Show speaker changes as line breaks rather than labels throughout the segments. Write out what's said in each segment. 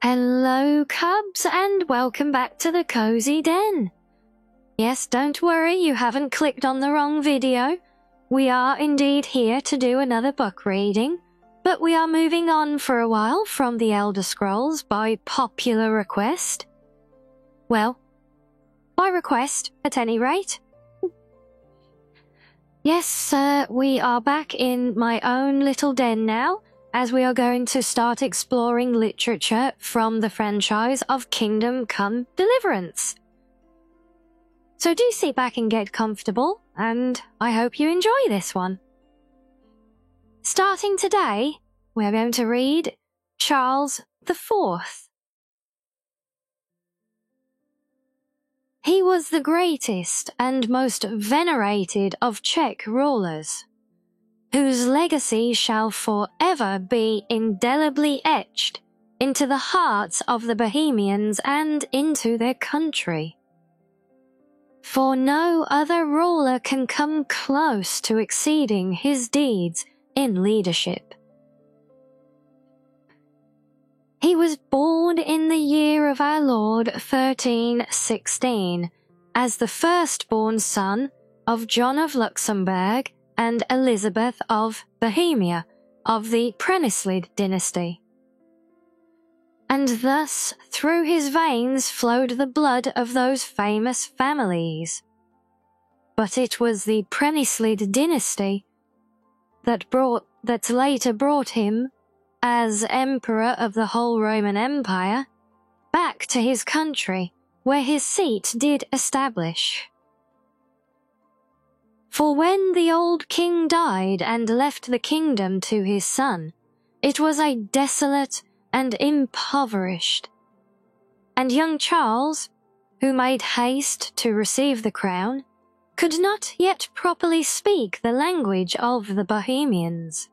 Hello, cubs, and welcome back to the Cozy Den. Yes, don't worry, you haven't clicked on the wrong video. We are indeed here to do another book reading, but we are moving on for a while from the Elder Scrolls by popular request. Well, by request, at any rate. Yes, we are back in my own little den now, as we are going to start exploring literature from the franchise of Kingdom Come Deliverance. So do sit back and get comfortable, and I hope you enjoy this one. Starting today, we are going to read Charles IV. He was the greatest and most venerated of Czech rulers, whose legacy shall forever be indelibly etched into the hearts of the Bohemians and into their country. For no other ruler can come close to exceeding his deeds in leadership. He was born in the year of our Lord 1316 as the firstborn son of John of Luxembourg and Elizabeth of Bohemia of the Prenislid dynasty. And thus through his veins flowed the blood of those famous families. But it was the Prenislid dynasty that later brought him, as Emperor of the whole Roman Empire, back to his country, where his seat did establish. For when the old king died and left the kingdom to his son, it was a desolate and impoverished, and young Charles, who made haste to receive the crown, could not yet properly speak the language of the Bohemians.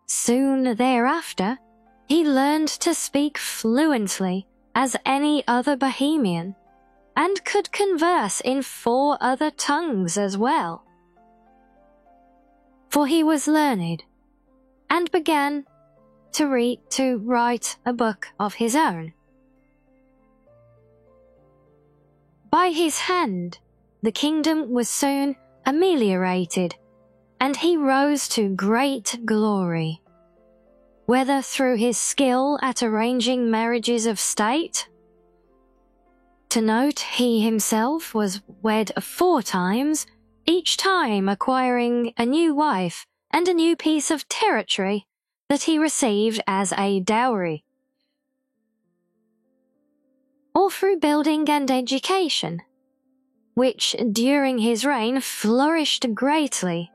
Soon thereafter, he learned to speak fluently as any other Bohemian, and could converse in 4 other tongues as well. For he was learned, and began to write a book of his own. By his hand, the kingdom was soon ameliorated, and he rose to great glory, whether through his skill at arranging marriages of state. To note, he himself was wed 4 times, each time acquiring a new wife and a new piece of territory that he received as a dowry. Or through building and education, which during his reign flourished greatly,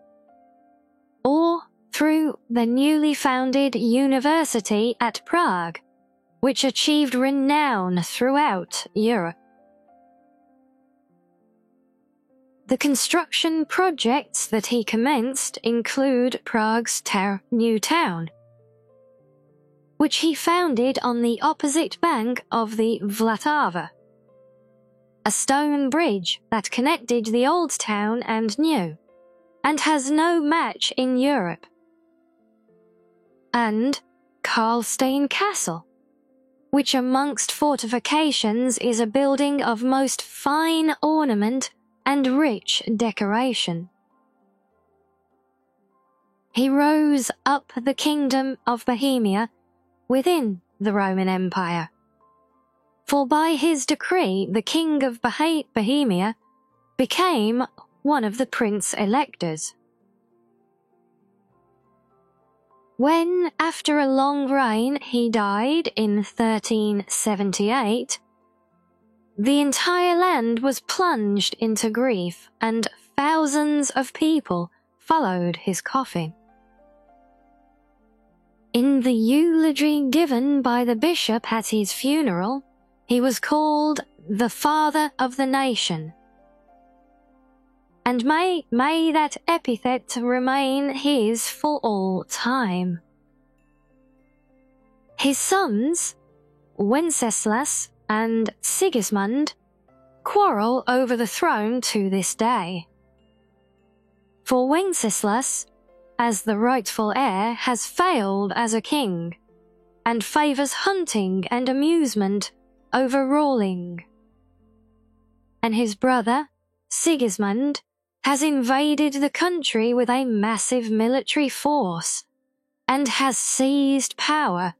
or through the newly founded university at Prague, which achieved renown throughout Europe. The construction projects that he commenced include Prague's new town, which he founded on the opposite bank of the Vltava, a stone bridge that connected the old town and new, and has no match in Europe, and Karlstein Castle, which amongst fortifications is a building of most fine ornament and rich decoration. He rose up the kingdom of Bohemia within the Roman Empire, for by his decree the king of Bohemia became one of the prince-electors. When, after a long reign, he died in 1378, the entire land was plunged into grief, and thousands of people followed his coffin. In the eulogy given by the bishop at his funeral, he was called the Father of the Nation. And may that epithet remain his for all time. His sons, Wenceslas and Sigismund, quarrel over the throne to this day. For Wenceslas, as the rightful heir, has failed as a king, and favours hunting and amusement over ruling. And his brother, Sigismund, has invaded the country with a massive military force and has seized power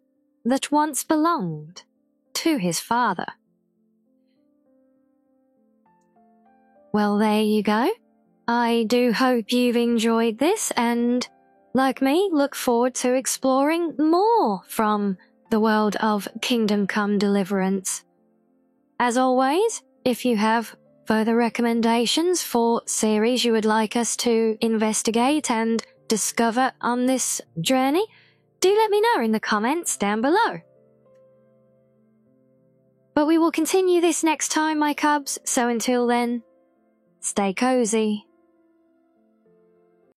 that once belonged to his father. Well, there you go. I do hope you've enjoyed this and, like me, look forward to exploring more from the world of Kingdom Come Deliverance. As always, if you have further recommendations for series you would like us to investigate and discover on this journey, do let me know in the comments down below. But we will continue this next time, my cubs, so until then, stay cozy.